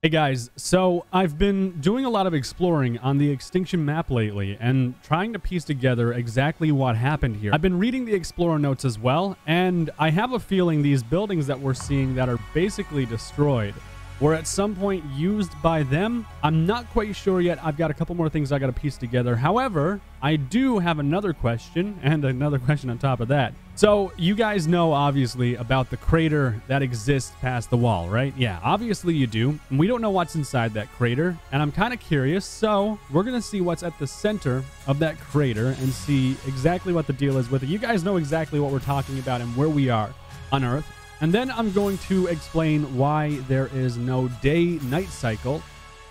Hey guys, so I've been doing a lot of exploring on the Extinction map lately and trying to piece together exactly what happened here. I've been reading the Explorer notes as well, and I have a feeling these buildings that we're seeing that are basically destroyed were at some point used by them. I'm not quite sure yet. I've got a couple more things I got to piece together. However, I do have another question and another question on top of that. So you guys know obviously about the crater that exists past the wall, right? Yeah, obviously you do. And we don't know what's inside that crater, and I'm kind of curious. So we're going to see what's at the center of that crater and see exactly what the deal is with it. You guys know exactly what we're talking about and where we are on Earth. And then I'm going to explain why there is no day-night cycle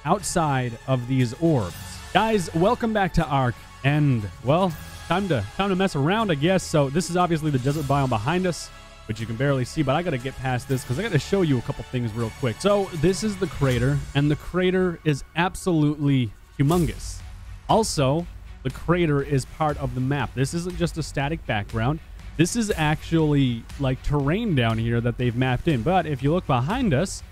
outside of these orbs. Guys, welcome back to ARK. And, well, time to mess around, I guess. So this is obviously the desert biome behind us, which you can barely see, but I got to get past this because I got to show you a couple things real quick. So this is the crater, and the crater is absolutely humongous. Also, the crater is part of the map. This isn't just a static background. This is actually like terrain down here that they've mapped in. But if you look behind us,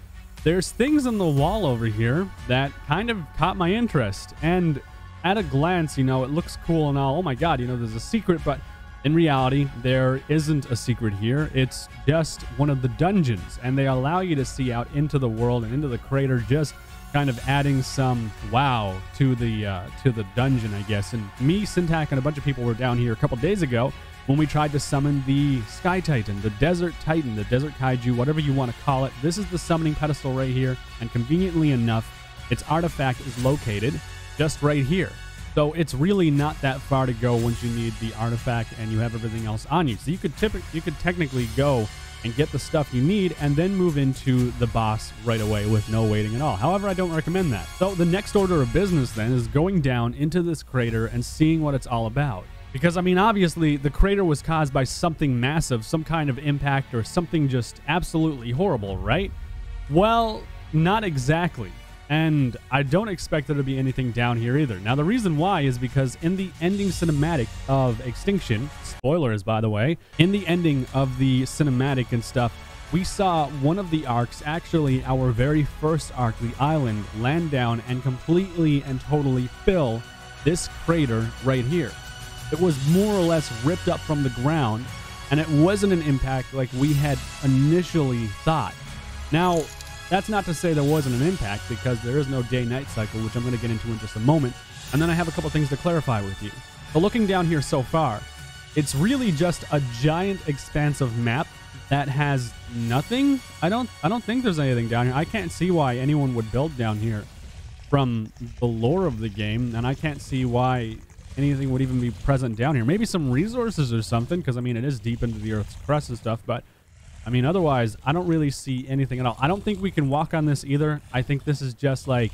there's things on the wall over here that kind of caught my interest. And at a glance, you know, it looks cool and all. Oh my God, you know, there's a secret. But in reality, there isn't a secret here. It's just one of the dungeons. And they allow you to see out into the world and into the crater, just kind of adding some wow to the dungeon, I guess. And me, Syntac, and a bunch of people were down here a couple days ago when we tried to summon the Sky Titan, the Desert Titan, the Desert Kaiju, whatever you want to call it. This is the summoning pedestal right here, and conveniently enough, its artifact is located just right here. So it's really not that far to go once you need the artifact and you have everything else on you. So you could technically go and get the stuff you need and then move into the boss right away with no waiting at all. However, I don't recommend that. So the next order of business then is going down into this crater and seeing what it's all about. Because, I mean, obviously, the crater was caused by something massive, some kind of impact or something just absolutely horrible, right? Well, not exactly. And I don't expect there to be anything down here either. Now, the reason why is because in the ending cinematic of Extinction, spoilers, by the way, in the ending of the cinematic and stuff, we saw one of the arcs, actually our very first arc, the island, land down and completely and totally fill this crater right here. It was more or less ripped up from the ground, and it wasn't an impact like we had initially thought. Now, that's not to say there wasn't an impact, because there is no day-night cycle, which I'm going to get into in just a moment, and then I have a couple things to clarify with you. So looking down here so far, it's really just a giant expansive map that has nothing. I don't think there's anything down here. I can't see why anyone would build down here from the lore of the game, and I can't see why anything would even be present down here. Maybe some resources or something, because I mean it is deep into the Earth's crust and stuff, but I mean otherwise I don't really see anything at all. I don't think we can walk on this either. I think this is just like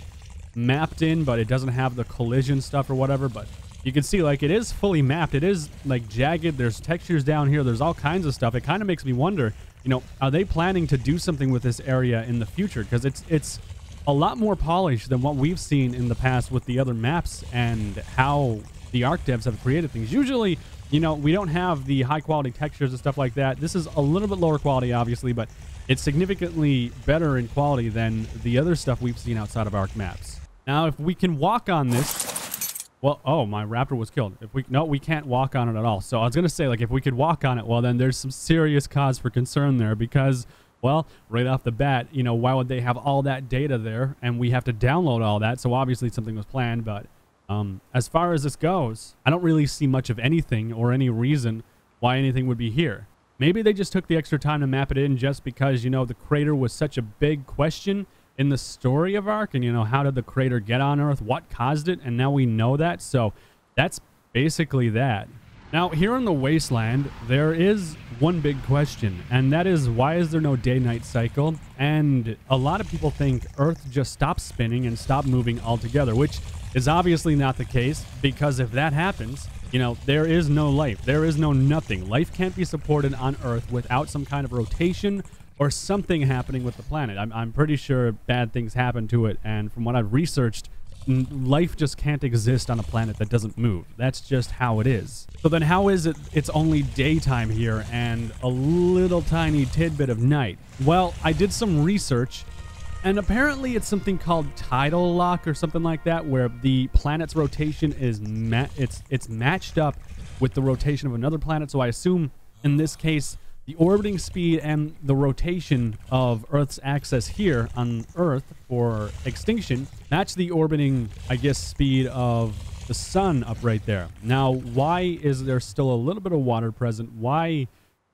mapped in, but it doesn't have the collision stuff or whatever. But you can see like it is fully mapped. It is like jagged. There's textures down here. There's all kinds of stuff. It kind of makes me wonder, you know, are they planning to do something with this area in the future? Because it's a lot more polished than what we've seen in the past with the other maps and how the ARK devs have created things. Usually, you know, we don't have the high quality textures and stuff like that. This is a little bit lower quality, obviously, but it's significantly better in quality than the other stuff we've seen outside of ARK maps. Now, if we can walk on this, well, oh, my raptor was killed. No, we can't walk on it at all. So I was going to say, like, if we could walk on it, well, then there's some serious cause for concern there because, well, right off the bat, you know, why would they have all that data there and we have to download all that? So obviously something was planned, but as far as this goes, I don't really see much of anything or any reason why anything would be here. Maybe they just took the extra time to map it in just because, you know, the crater was such a big question in the story of ARK, and, you know, how did the crater get on Earth? What caused it? And now we know that. So that's basically that. Now, here in the wasteland, there is one big question, and that is, why is there no day-night cycle? And a lot of people think Earth just stopped spinning and stopped moving altogether, which is obviously not the case, because if that happens, you know, there is no life. There is no nothing. Life can't be supported on Earth without some kind of rotation or something happening with the planet. I'm pretty sure bad things happen to it, and from what I've researched, life just can't exist on a planet that doesn't move. That's just how it is. So then how is it it's only daytime here and a little tiny tidbit of night? Well, I did some research And apparently it's something called tidal lock or something like that, where the planet's rotation is it's matched up with the rotation of another planet. So I assume in this case, the orbiting speed and the rotation of Earth's axis here on Earth for extinction match the orbiting, I guess, speed of the sun up right there. Now, why is there still a little bit of water present? Why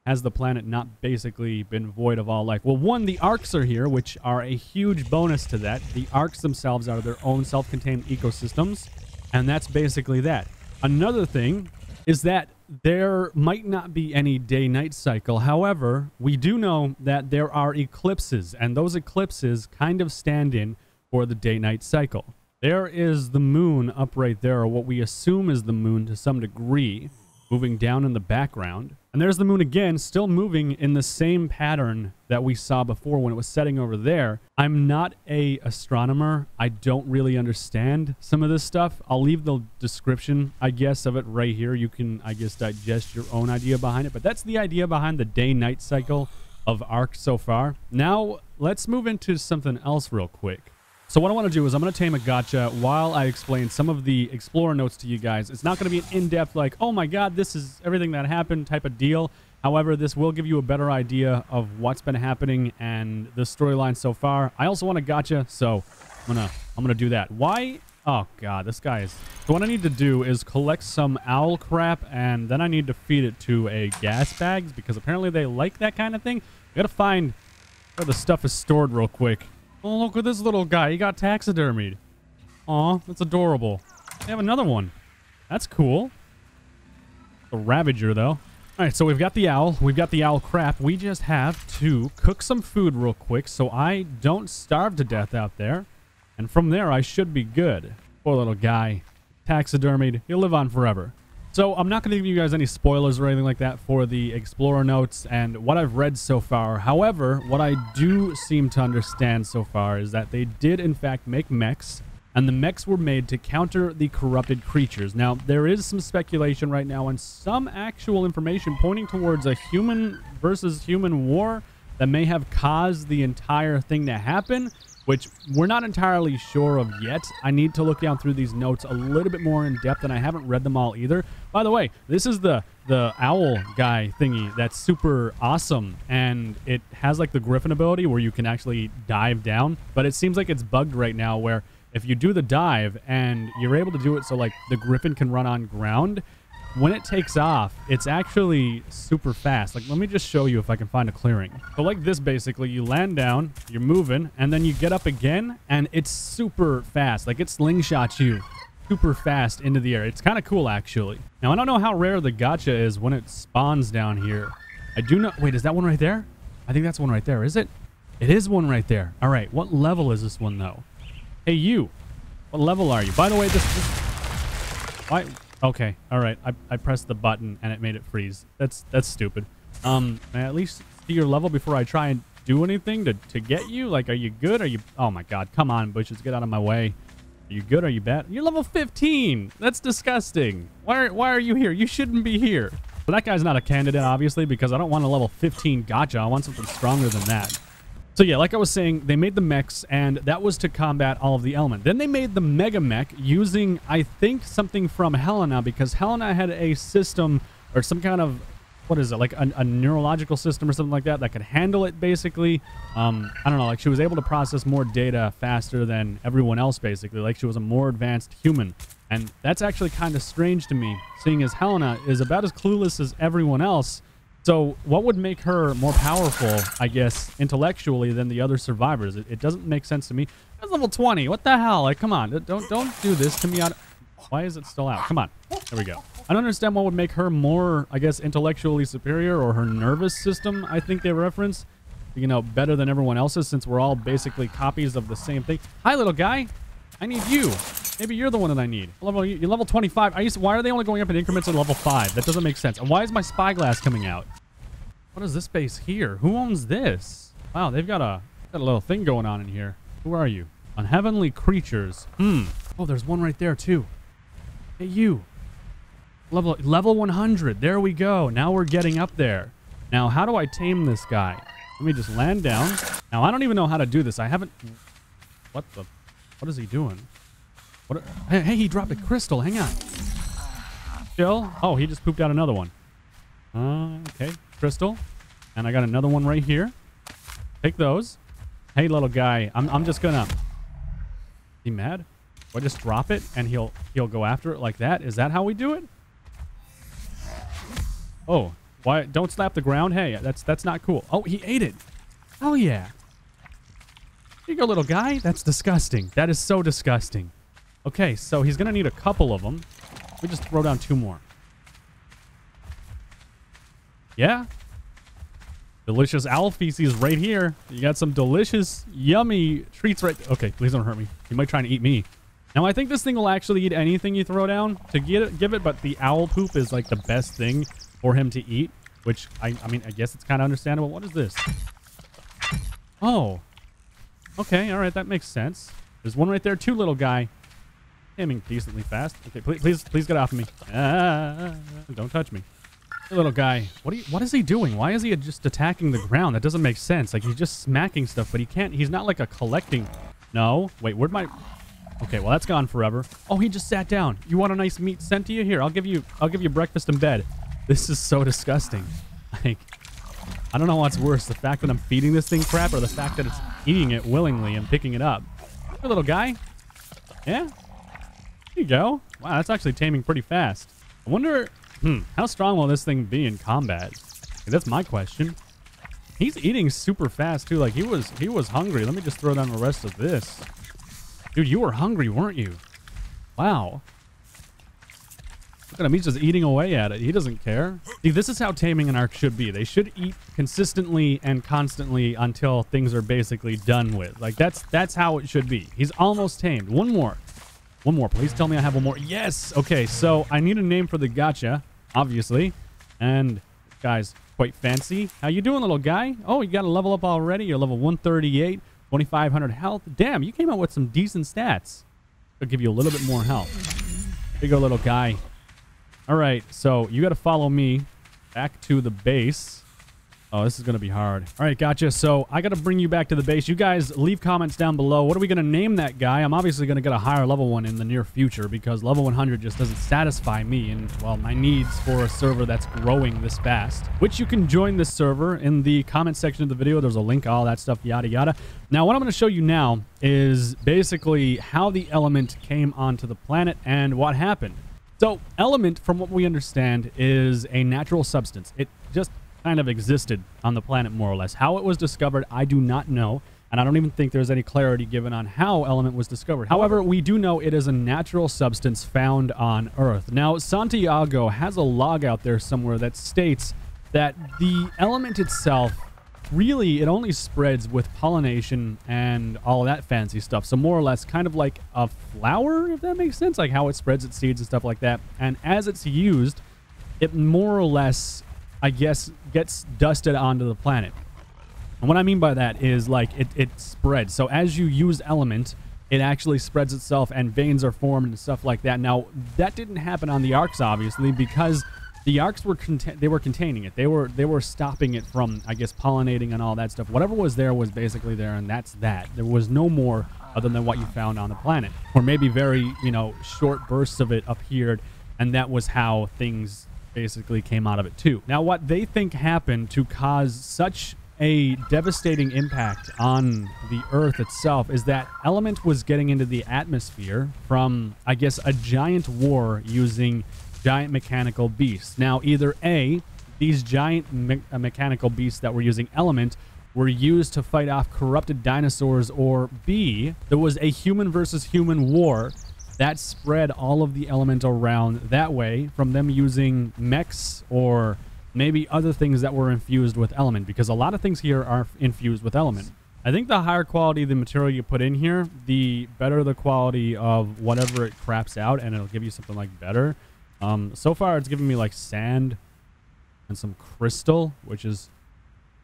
has the planet not basically been void of all life? Well, one, the ARKs are here, which are a huge bonus to that. The ARKs themselves are their own self-contained ecosystems, and that's basically that. Another thing is that there might not be any day-night cycle. However, we do know that there are eclipses, and those eclipses kind of stand in for the day-night cycle. There is the moon up right there, or what we assume is the moon to some degree, moving down in the background. And there's the moon again, still moving in the same pattern that we saw before when it was setting over there. I'm not an astronomer. I don't really understand some of this stuff. I'll leave the description, I guess, of it right here. You can, I guess, digest your own idea behind it. But that's the idea behind the day-night cycle of ARK so far. Now, let's move into something else real quick. So what I want to do is I'm going to tame a gacha while I explain some of the Explorer notes to you guys. It's not going to be an in-depth, like, oh my god, this is everything that happened type of deal. However, this will give you a better idea of what's been happening and the storyline so far. I also want a gacha, so I'm gonna do that. Why? Oh god, this guy is... So what I need to do is collect some owl crap, and then I need to feed it to a gas bags, because apparently they like that kind of thing. I gotta find where the stuff is stored real quick. Oh, look at this little guy. He got taxidermied. Aw, that's adorable. They have another one. That's cool. A Ravager, though. All right, so we've got the owl. We've got the owl crap. We just have to cook some food real quick so I don't starve to death out there. And from there, I should be good. Poor little guy. Taxidermied. He'll live on forever. So I'm not going to give you guys any spoilers or anything like that for the Explorer notes and what I've read so far. However, what I do seem to understand so far is that they did, in fact, make mechs. And the mechs were made to counter the corrupted creatures. Now, there is some speculation right now and some actual information pointing towards a human versus human war that may have caused the entire thing to happen, which we're not entirely sure of yet. I need to look down through these notes a little bit more in depth, and I haven't read them all either. By the way, this is the owl guy thingy that's super awesome, and it has like the griffin ability where you can actually dive down, but it seems like it's bugged right now where if you do the dive and you're able to do it so like the griffin can run on ground, when it takes off, it's actually super fast. Like, let me just show you if I can find a clearing. So like this, basically, you land down, you're moving, and then you get up again, and it's super fast. Like, it slingshots you super fast into the air. It's kind of cool, actually. Now, I don't know how rare the gacha is when it spawns down here. I do know... Wait, is that one right there? I think that's one right there. Is it? It is one right there. All right, what level is this one, though? Hey, you. What level are you? By the way, this... Why... Okay, all right. I pressed the button and it made it freeze. That's stupid. May I at least see your level before I try and do anything to get you? Like, are you good? Are you... Oh my god, come on, bushes, get out of my way. Are you good? Are you bad? You're level 15. That's disgusting. Why are you here? You shouldn't be here. But that guy's not a candidate, obviously, because I don't want a level 15 gacha. I want something stronger than that. So yeah, like I was saying, they made the mechs, and that was to combat all of the element. Then they made the mega mech using, I think, something from Helena, because Helena had a system or some kind of, what is it, like a neurological system or something like that could handle it, basically. I don't know, like she was able to process more data faster than everyone else, basically. Like she was a more advanced human. And that's actually kind of strange to me, seeing as Helena is about as clueless as everyone else. So what would make her more powerful, I guess, intellectually than the other survivors? It doesn't make sense to me. That's level 20. What the hell? Like, come on. Don't do this to me. Why is it still out? Come on. There we go. I don't understand what would make her more, I guess, intellectually superior, or her nervous system, I think they reference, you know, better than everyone else's, since we're all basically copies of the same thing. Hi, little guy. I need you. Maybe you're the one that I need. You're level 25. Why are they only going up in increments of level 5? That doesn't make sense. And why is my spyglass coming out? What is this base here? Who owns this? Wow, they've got a little thing going on in here. Who are you? Unheavenly creatures. Oh, there's one right there too. Hey, you. Level 100. There we go. Now we're getting up there. Now, how do I tame this guy? Let me just land down. Now, I don't even know how to do this. I haven't... What is he doing? Hey, he dropped a crystal. Hang on. Chill. Oh, he just pooped out another one. Okay. Crystal. And I got another one right here. Take those. Hey, little guy. I'm just gonna... He mad? Do I just drop it and he'll go after it like that? Is that how we do it? Oh, why? Don't slap the ground. Hey, that's not cool. Oh, he ate it. Oh yeah. Here you go, little guy. That's disgusting. That is so disgusting. Okay, so he's gonna need a couple of them. We just throw down 2 more. Yeah. Delicious owl feces right here. You got some delicious, yummy treats right... Okay, please don't hurt me. He might try to eat me. Now, I think this thing will actually eat anything you throw down to give it, but the owl poop is like the best thing for him to eat, which, I mean, I guess it's kind of understandable. What is this? Oh. Okay, all right, that makes sense. There's one right there, too, little guy. Aiming decently fast. Okay, please get off of me. Don't touch me. Hey, little guy. What is he doing? Why is he just attacking the ground? That doesn't make sense. Like, he's just smacking stuff, but he can't... He's not like a collecting... No. Wait, where'd my... Okay, well, that's gone forever. Oh, he just sat down. You want a nice meat sent to you? Here, I'll give you breakfast in bed. This is so disgusting. Like, I don't know what's worse, the fact that I'm feeding this thing crap or the fact that it's eating it willingly and picking it up. Hey, little guy. Yeah? There you go. Wow, that's actually taming pretty fast. I wonder, how strong will this thing be in combat? Okay, that's my question. He's eating super fast too. Like he was hungry. Let me just throw down the rest of this. Dude, you were hungry, weren't you? Wow. Look at him. He's just eating away at it. He doesn't care. See, this is how taming an ARK should be. They should eat consistently and constantly until things are basically done with. Like that's how it should be. He's almost tamed. One more. One more. Please tell me I have one more. Yes. Okay, so I need a name for the gacha, obviously. And guy's quite fancy. How you doing, little guy? Oh, you got to level up already. You're level 138, 2,500 health. Damn, you came out with some decent stats. I'll give you a little bit more health. Here you go, little guy. All right, so you got to follow me back to the base. Oh, this is going to be hard. All right, gotcha. So I got to bring you back to the base. You guys leave comments down below. What are we going to name that guy? I'm obviously going to get a higher level one in the near future because level 100 just doesn't satisfy me and, well, my needs for a server that's growing this fast, which you can join this server in the comment section of the video. There's a link, all that stuff, yada, yada. Now, what I'm going to show you now is basically how the element came onto the planet and what happened. So, element, from what we understand, is a natural substance. It just kind of existed on the planet, more or less. How it was discovered, I do not know, and I don't even think there's any clarity given on how element was discovered. However, we do know it is a natural substance found on Earth. Now, Santiago has a log out there somewhere that states that the element itself, really, it only spreads with pollination and all that fancy stuff. So more or less kind of like a flower, if that makes sense, like how it spreads its seeds and stuff like that. And as it's used, it more or less, I guess, gets dusted onto the planet. And what I mean by that is like it spreads. So as you use element, it actually spreads itself and veins are formed and stuff like that. Now, that didn't happen on the ARKs, obviously, because the ARKs were containing it. They were stopping it from, I guess, pollinating and all that stuff. Whatever was there was basically there, and that's that. There was no more other than what you found on the planet. Or maybe very, you know, short bursts of it appeared, and that was how things basically came out of it too. Now, what they think happened to cause such a devastating impact on the Earth itself is that element was getting into the atmosphere from, I guess, a giant war using giant mechanical beasts. Now, either A, these giant mechanical beasts that were using element were used to fight off corrupted dinosaurs, or B, there was a human versus human war that spread all of the element around that way from them using mechs or maybe other things that were infused with element, because a lot of things here are infused with element. I think the higher quality the material you put in here, the better the quality of whatever it craps out, and it'll give you something like better. So far it's giving me like sand and some crystal, which is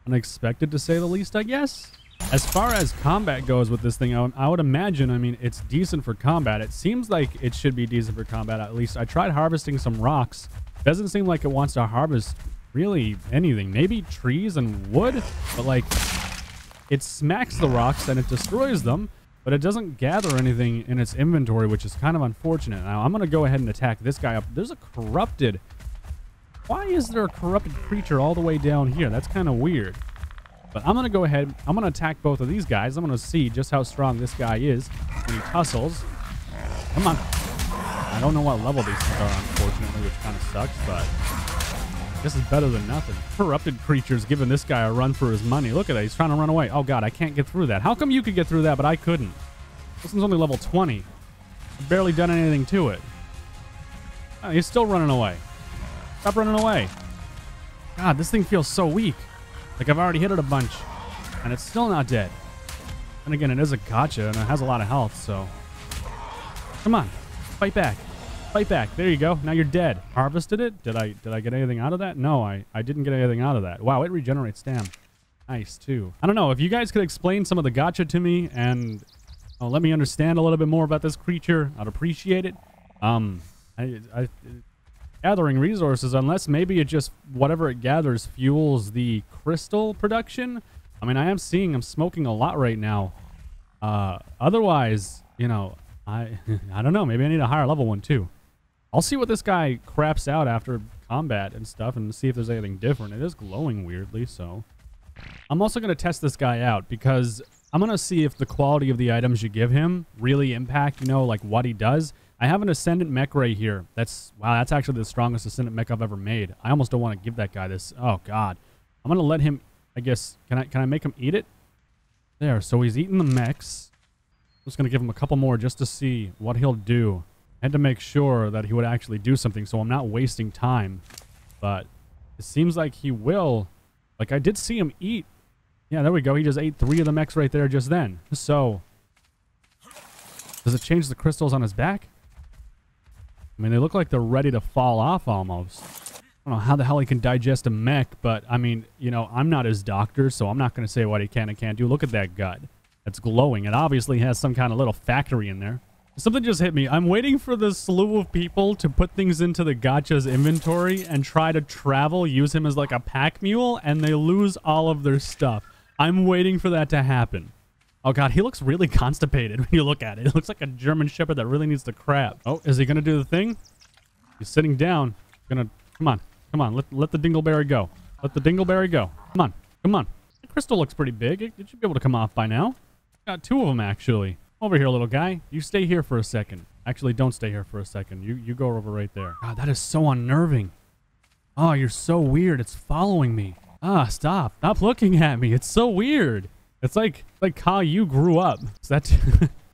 unexpected to say the least, I guess. As far as combat goes with this thing, I would imagine, I mean, it's decent for combat. It seems like it should be decent for combat, at least. I tried harvesting some rocks. Doesn't seem like it wants to harvest really anything. Maybe trees and wood, but like it smacks the rocks and it destroys them, but it doesn't gather anything in its inventory, which is kind of unfortunate. Now I'm going to go ahead and attack this guy up. There's a corrupted... Why is there a corrupted creature all the way down here? That's kind of weird. But I'm going to go ahead. I'm going to attack both of these guys. I'm going to see just how strong this guy is when he tussles. Come on. I don't know what level these things are, unfortunately, which kind of sucks, but I guess it's better than nothing. Corrupted creature's giving this guy a run for his money. Look at that. He's trying to run away. Oh, God, I can't get through that. How come you could get through that, but I couldn't? This one's only level 20. I've barely done anything to it. Oh, he's still running away. Stop running away. God, this thing feels so weak. Like I've already hit it a bunch, and it's still not dead. And again, it is a gotcha, and it has a lot of health, so... Come on. Fight back. Fight back. There you go. Now you're dead. Harvested it? Did I get anything out of that? No, I didn't get anything out of that. Wow, it regenerates stam. Nice, too. I don't know. If you guys could explain some of the gotcha to me and let me understand a little bit more about this creature, I'd appreciate it. Gathering resources, unless maybe it just, whatever it gathers fuels the crystal production. I mean, I'm smoking a lot right now. Otherwise, you know, I don't know. Maybe I need a higher level one too. I'll see what this guy craps out after combat and stuff and see if there's anything different. It is glowing weirdly, so. I'm also going to test this guy out because I'm going to see if the quality of the items you give him really impact, you know, like what he does. I have an Ascendant mech right here. Wow, that's actually the strongest Ascendant mech I've ever made. I almost don't want to give that guy this. Oh, God. I'm going to let him, I guess, can I make him eat it? There, so he's eating the mechs. I'm just going to give him a couple more just to see what he'll do. I had to make sure that he would actually do something so I'm not wasting time. But it seems like he will. Like, I did see him eat. Yeah, there we go. He just ate 3 of the mechs right there just then. So, does it change the crystals on his back? I mean, they look like they're ready to fall off almost. I don't know how the hell he can digest a mech, but I mean, you know, I'm not his doctor, so I'm not going to say what he can and can't do. Look at that gut. It's glowing. It obviously has some kind of little factory in there. Something just hit me. I'm waiting for the slew of people to put things into the gotcha's inventory and try to travel, use him as like a pack mule, and they lose all of their stuff. I'm waiting for that to happen. Oh, God, he looks really constipated when you look at it. It looks like a German Shepherd that really needs to crap. Oh, is he going to do the thing? He's sitting down. Come on. Come on. Let the dingleberry go. Let the dingleberry go. Come on. Come on. The crystal looks pretty big. It should be able to come off by now. Got 2 of them, actually. Over here, little guy. You stay here for a second. Actually, don't stay here for a second. You go over right there. God, that is so unnerving. Oh, you're so weird. It's following me. Ah, stop. Stop looking at me. It's so weird. It's like how you grew up. Is that...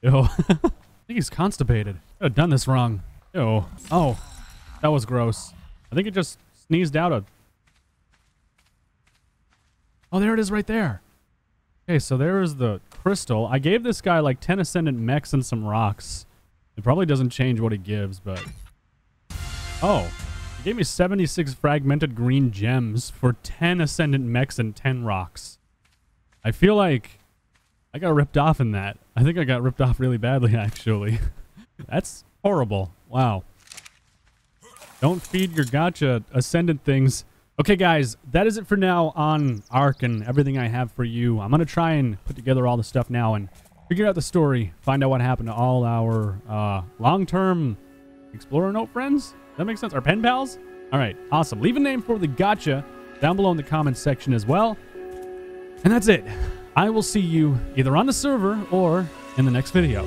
Ew. I think he's constipated. I've done this wrong. Ew. Oh, that was gross. I think it just sneezed out a... Oh, there it is right there. Okay, so there is the crystal. I gave this guy like 10 Ascendant mechs and some rocks. It probably doesn't change what it gives, but... Oh. He gave me 76 fragmented green gems for 10 Ascendant mechs and 10 rocks. I feel like I got ripped off in that. I think I got ripped off really badly, actually. That's horrible. Wow. Don't feed your gotcha Ascendant things. Okay, guys, that is it for now on ARK and everything I have for you. I'm going to try and put together all the stuff now and figure out the story, find out what happened to all our long-term Explorer Note friends. That makes sense? Our pen pals? All right, awesome. Leave a name for the gotcha down below in the comments section as well. And that's it. I will see you either on the server or in the next video.